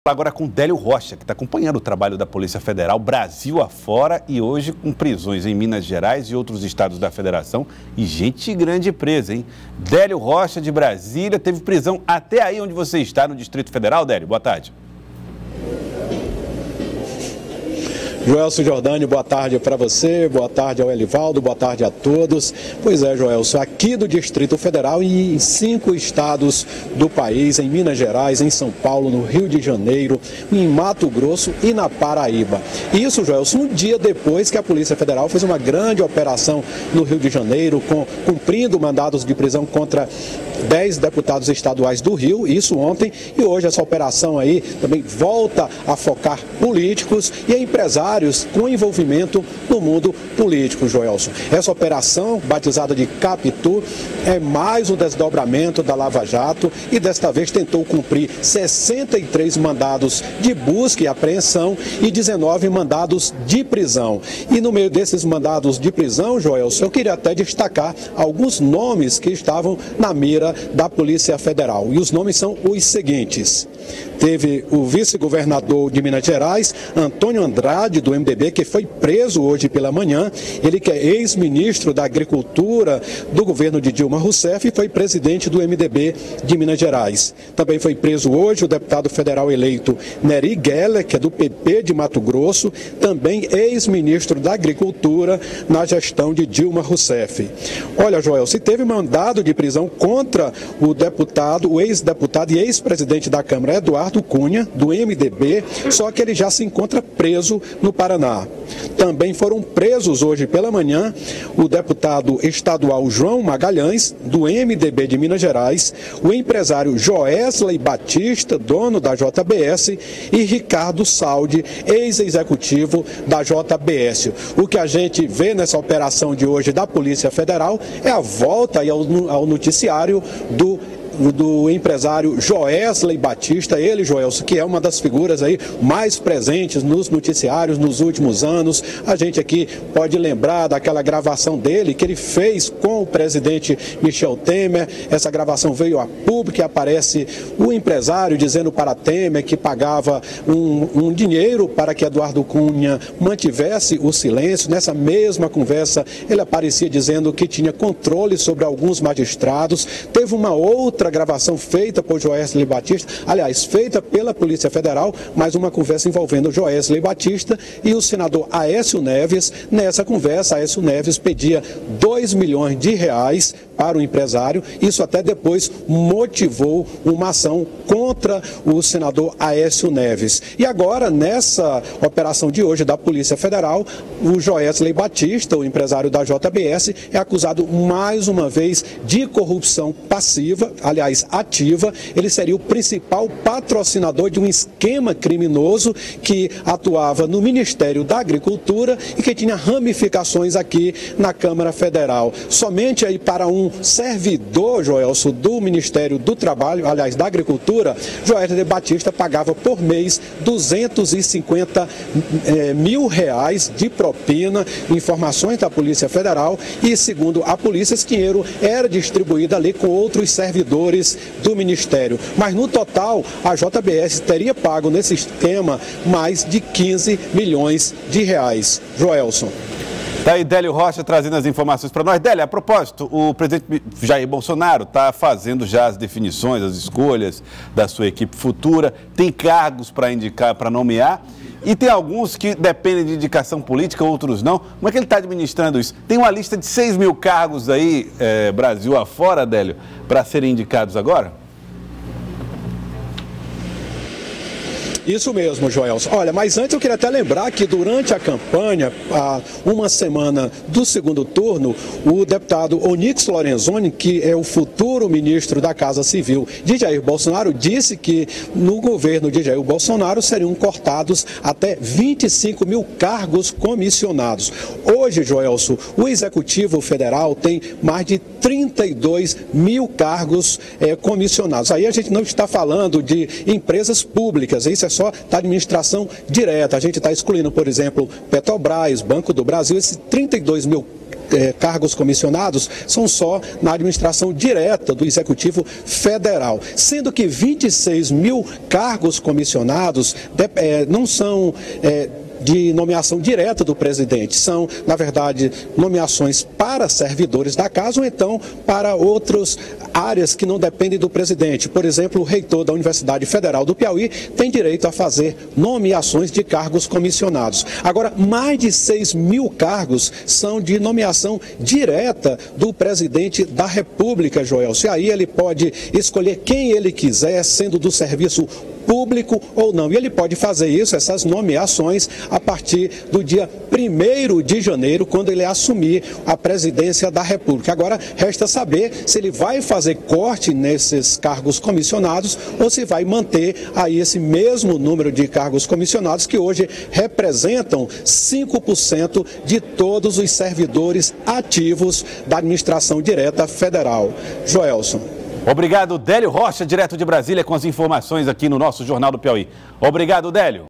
Falar agora com Délio Rocha, que está acompanhando o trabalho da Polícia Federal Brasil afora e hoje com prisões em Minas Gerais e outros estados da Federação e gente grande presa, hein? Délio Rocha de Brasília teve prisão até aí onde você está, no Distrito Federal. Délio, boa tarde. Joelson Jordani, boa tarde para você, boa tarde ao Elivaldo, boa tarde a todos. Pois é, Joelson, aqui do Distrito Federal e em 5 estados do país, em Minas Gerais, em São Paulo, no Rio de Janeiro, em Mato Grosso e na Paraíba. Isso, Joelson, um dia depois que a Polícia Federal fez uma grande operação no Rio de Janeiro, cumprindo mandados de prisão contra 10 deputados estaduais do Rio, isso ontem, e hoje essa operação aí também volta a focar políticos e empresários com envolvimento no mundo político, Joelson. Essa operação, batizada de Capitu, é mais um desdobramento da Lava Jato e desta vez tentou cumprir 63 mandados de busca e apreensão e 19 mandados de prisão. E no meio desses mandados de prisão, Joelson, eu queria até destacar alguns nomes que estavam na mira da Polícia Federal. E os nomes são os seguintes. Teve o vice-governador de Minas Gerais, Antônio Andrade, do MDB, que foi preso hoje pela manhã. Ele que é ex-ministro da Agricultura do governo de Dilma Rousseff e foi presidente do MDB de Minas Gerais. Também foi preso hoje o deputado federal eleito Nery Geller, que é do PP de Mato Grosso, também ex-ministro da Agricultura na gestão de Dilma Rousseff. Olha, Joel, se teve mandado de prisão contra o ex-deputado e ex-presidente da Câmara, Eduardo Cunha, do MDB, só que ele já se encontra preso no Paraná. Também foram presos hoje pela manhã o deputado estadual João Magalhães, do MDB de Minas Gerais, o empresário Joesley Batista, dono da JBS, e Ricardo Saldi, ex-executivo da JBS. O que a gente vê nessa operação de hoje da Polícia Federal é a volta aí ao noticiário do empresário Joesley Batista, ele, Joelson, que é uma das figuras aí mais presentes nos noticiários nos últimos anos. A gente aqui pode lembrar daquela gravação dele que ele fez com o presidente Michel Temer. Essa gravação veio a público e aparece o empresário dizendo para Temer que pagava um dinheiro para que Eduardo Cunha mantivesse o silêncio. Nessa mesma conversa, ele aparecia dizendo que tinha controle sobre alguns magistrados. Teve uma outra gravação feita por Joesley Batista, aliás, feita pela Polícia Federal, mas uma conversa envolvendo Joesley Batista e o senador Aécio Neves. Nessa conversa, Aécio Neves pedia 2 milhões de reais para o empresário. Isso até depois motivou uma ação contra o senador Aécio Neves. E agora, nessa operação de hoje da Polícia Federal, o Joesley Batista, o empresário da JBS, é acusado mais uma vez de corrupção passiva, aliás, ativa. Ele seria o principal patrocinador de um esquema criminoso que atuava no Ministério da Agricultura e que tinha ramificações aqui na Câmara Federal. Somente aí para um servidor, Joelson, do Ministério do Trabalho, aliás, da Agricultura, Joesley Batista pagava por mês 250 mil reais de propina, informações da Polícia Federal, e segundo a polícia, esse dinheiro era distribuído ali com outros servidores do Ministério. Mas no total, a JBS teria pago nesse esquema mais de 15 milhões de reais. Joelson. Tá aí Délio Rocha trazendo as informações para nós. Délio, a propósito, o presidente Jair Bolsonaro está fazendo já as definições, as escolhas da sua equipe futura, tem cargos para indicar, para nomear, e tem alguns que dependem de indicação política, outros não. Como é que ele está administrando isso? Tem uma lista de 6 mil cargos aí, Brasil afora, Délio, para serem indicados agora? Isso mesmo, Joelson. Olha, mas antes eu queria até lembrar que durante a campanha, há uma semana do segundo turno, o deputado Onyx Lorenzoni, que é o futuro ministro da Casa Civil de Jair Bolsonaro, disse que no governo de Jair Bolsonaro seriam cortados até 25 mil cargos comissionados. Hoje, Joelson, o Executivo Federal tem mais de 32 mil cargos comissionados. Aí a gente não está falando de empresas públicas, isso é só da administração direta. A gente está excluindo, por exemplo, Petrobras, Banco do Brasil, esses 32 mil cargos comissionados são só na administração direta do Executivo Federal, sendo que 26 mil cargos comissionados não são de nomeação direta do presidente, são, na verdade, nomeações para servidores da casa ou então para outras áreas que não dependem do presidente. Por exemplo, o reitor da Universidade Federal do Piauí tem direito a fazer nomeações de cargos comissionados. Agora, mais de 6 mil cargos são de nomeação direta do presidente da República, Joelson. E aí ele pode escolher quem ele quiser, sendo do serviço público ou não. E ele pode fazer isso, essas nomeações, a partir do dia 1º de janeiro, quando ele assumir a presidência da República. Agora, resta saber se ele vai fazer corte nesses cargos comissionados ou se vai manter aí esse mesmo número de cargos comissionados que hoje representam 5% de todos os servidores ativos da administração direta federal. Joelson. Obrigado, Délio Rocha, direto de Brasília, com as informações aqui no nosso Jornal do Piauí. Obrigado, Délio.